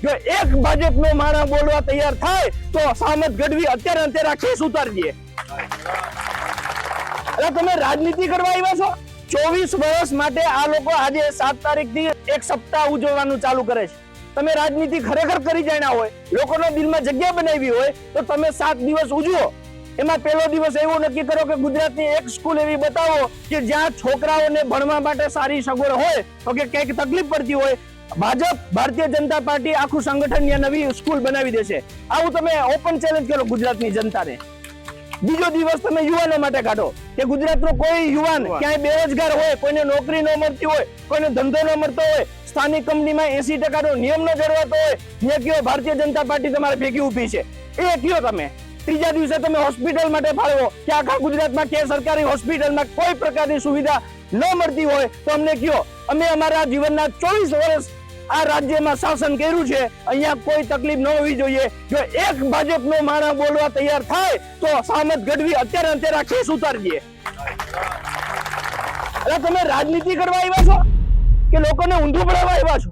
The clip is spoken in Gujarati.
જો એક ભાજપનો માણસ બોલવા તૈયાર થાય તો સામત ગઢવી અત્યારે કેસ ઉતારજે। એટલે તમે રાજનીતિ કરવા આવ્યા છો? 24 વર્ષ માટે આ લોકો આજે 7 તારીખથી એક સપ્તાહ ઉજવવાનું ચાલુ કરે છે। તમે રાજનીતિ ખરેખર કરી જાણ્યા હોય, લોકોના દિલમાં જગ્યા બનાવી હોય તો તમે 7 દિવસ ઉજવો। એમાં પહેલો દિવસ એવું નક્કી કરો કે ગુજરાતની એક સ્કૂલ એવી બતાવો કે જ્યાં છોકરાઓને ભણવા માટે સારી સગવડ હોય તો કે કંઈક તકલીફ પડતી હોય, ભાજપ ભારતીય જનતા પાર્ટી આખું સંગઠન નવી સ્કૂલ બનાવી દેશે। આવું તમે ઓપન ચેલેન્જ કરો ગુજરાતની જનતાને। બીજો દિવસ તમે યુવાનો માટે કાઢો કે ગુજરાતનો કોઈ યુવાન ક્યાંય બેરોજગાર હોય, કોઈને નોકરી ન મળતી હોય, કોઈને ધંધો ન મળતો હોય, સ્થાનિક કંપનીમાં 80% નો નિયમ ન જળવાતો હોય, ત્યાં કયો ભારતીય જનતા પાર્ટી તમારે ભેગી ઊભી છે એ કયો તમે। ત્રીજા દિવસે તમે હોસ્પિટલ માટે ફાળવો કે આખા ગુજરાતમાં કે સરકારી હોસ્પિટલમાં કોઈ પ્રકારની સુવિધા ન મળતી હોય તો અમને કયો। અમે અમારા જીવનના 24 વર્ષ આ રાજ્યમાં શાસન કર્યું છે, અહીંયા કોઈ તકલીફ ન હોવી જોઈએ। જો એક ભાજપનો માણસ બોલવા તૈયાર થાય તો સામત ગઢવી અત્યારે કેસ ઉતારજે। એટલે તમે રાજનીતિ કરવા આવ્યા છો કે લોકોને ઊંધું પડાવવા આવ્યા છો?